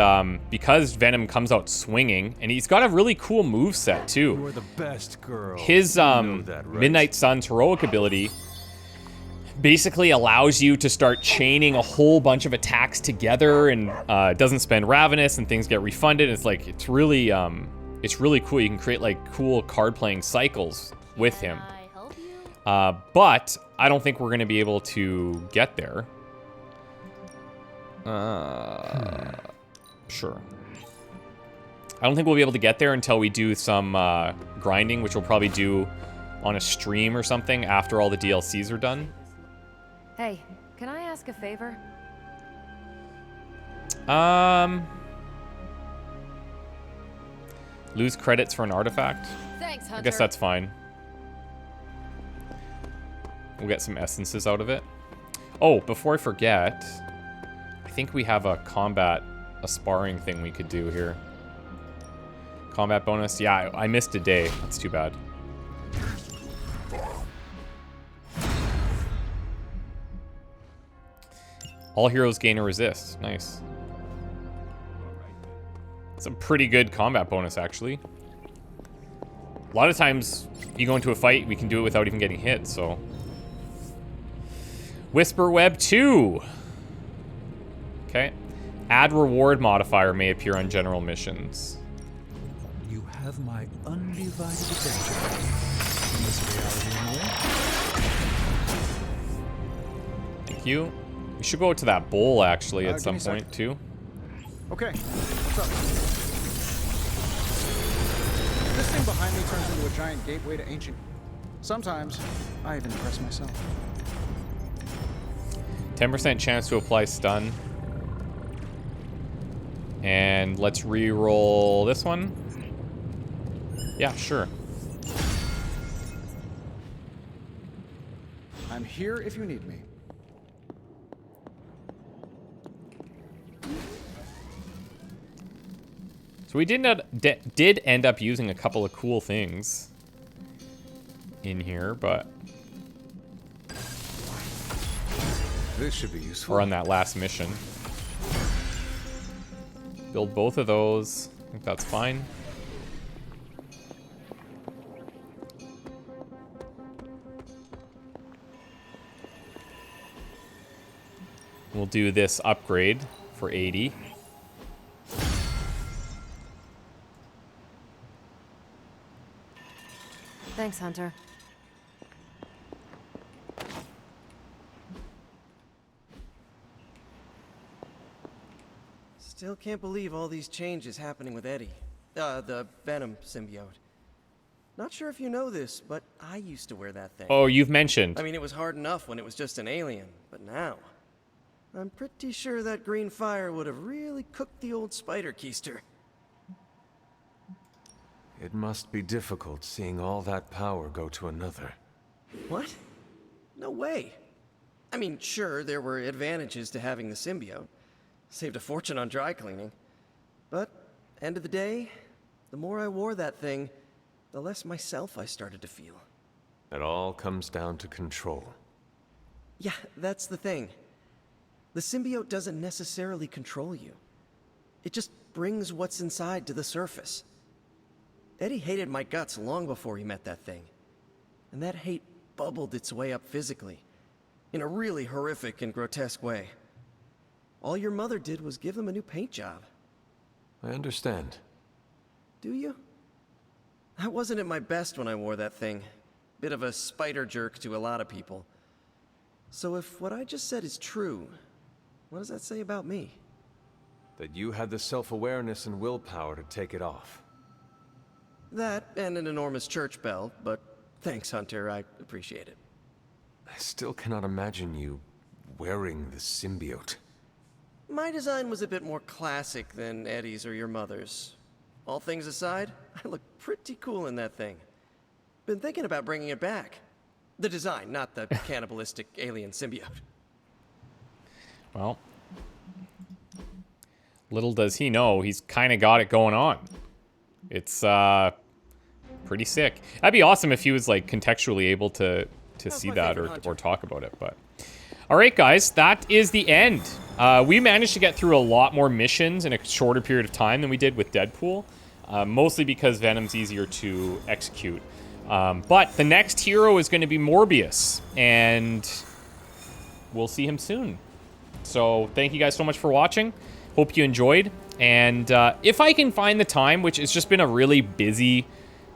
because Venom comes out swinging, and he's got a really cool moveset too. You're the best girl. His Midnight Sun's heroic ability basically allows you to start chaining a whole bunch of attacks together, and doesn't spend Ravenous, and things get refunded. It's like it's really cool. You can create like cool card playing cycles with him. But I don't think we're gonna be able to get there. Sure. I don't think we'll be able to get there until we do some grinding, which we'll probably do on a stream or something after all the DLCs are done. Hey, can I ask a favor? Lose credits for an artifact. Thanks, Hunter. I guess that's fine. We'll get some essences out of it. Oh, before I forget, I think we have a sparring thing we could do here. Combat bonus. Yeah, I missed a day. That's too bad. All heroes gain a resist. Nice. It's a pretty good combat bonus, actually. A lot of times, you go into a fight, we can do it without even getting hit, so. Whisper Web 2. Okay. Add reward modifier may appear on general missions. You have my undivided attention in this reality anyway. Thank you. We should go to that bowl, actually, at some point, too. Okay, what's up? This thing behind me turns into a giant gateway to ancient. Sometimes, I even impress myself. 10% chance to apply stun. And let's re-roll this one. Yeah, sure. I'm here if you need me. So we did end up using a couple of cool things in here, but this should be useful. Or on that last mission. Build both of those. I think that's fine. We'll do this upgrade for 80. Thanks, Hunter. Still can't believe all these changes happening with Eddie. The Venom symbiote. Not sure if you know this, but I used to wear that thing. Oh, you've mentioned. I mean, it was hard enough when it was just an alien, but now I'm pretty sure that green fire would have really cooked the old spider keister. It must be difficult seeing all that power go to another. What? No way. I mean, sure, there were advantages to having the symbiote. Saved a fortune on dry cleaning. But, end of the day, the more I wore that thing, the less myself I started to feel. It all comes down to control. Yeah, that's the thing. The symbiote doesn't necessarily control you. It just brings what's inside to the surface. Eddie hated my guts long before he met that thing. And that hate bubbled its way up physically, in a really horrific and grotesque way. All your mother did was give him a new paint job. I understand. Do you? I wasn't at my best when I wore that thing. Bit of a spider jerk to a lot of people. So if what I just said is true, what does that say about me? That you had the self-awareness and willpower to take it off. That and an enormous church bell, but thanks, Hunter, I appreciate it. I still cannot imagine you wearing the symbiote. My design was a bit more classic than Eddie's or your mother's. All things aside, I look pretty cool in that thing. Been thinking about bringing it back. The design, not the cannibalistic alien symbiote. Well, little does he know, he's kind of got it going on. It's pretty sick. That'd be awesome if he was like contextually able to see that or talk about it. But all right, guys, that is the end. We managed to get through a lot more missions in a shorter period of time than we did with Deadpool, mostly because Venom's easier to execute. But the next hero is going to be Morbius, and we'll see him soon. So thank you guys so much for watching. Hope you enjoyed. And if I can find the time, which has just been a really busy,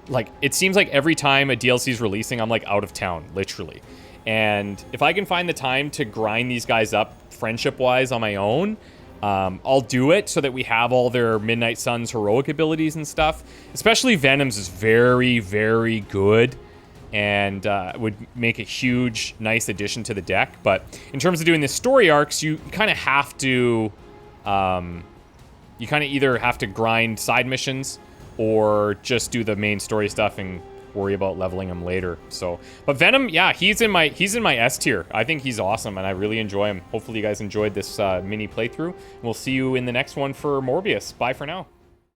like, it seems like every time a DLC is releasing, I'm like out of town, literally. And if I can find the time to grind these guys up friendship-wise on my own, I'll do it so that we have all their Midnight Suns heroic abilities and stuff. Especially Venom's is very, very good and would make a huge, nice addition to the deck. But in terms of doing the story arcs, you kind of have to... you kind of either have to grind side missions or just do the main story stuff and worry about leveling him later. So, but Venom, yeah, he's in my S tier. I think he's awesome and I really enjoy him. Hopefully you guys enjoyed this mini playthrough. We'll see you in the next one for Morbius. Bye for now.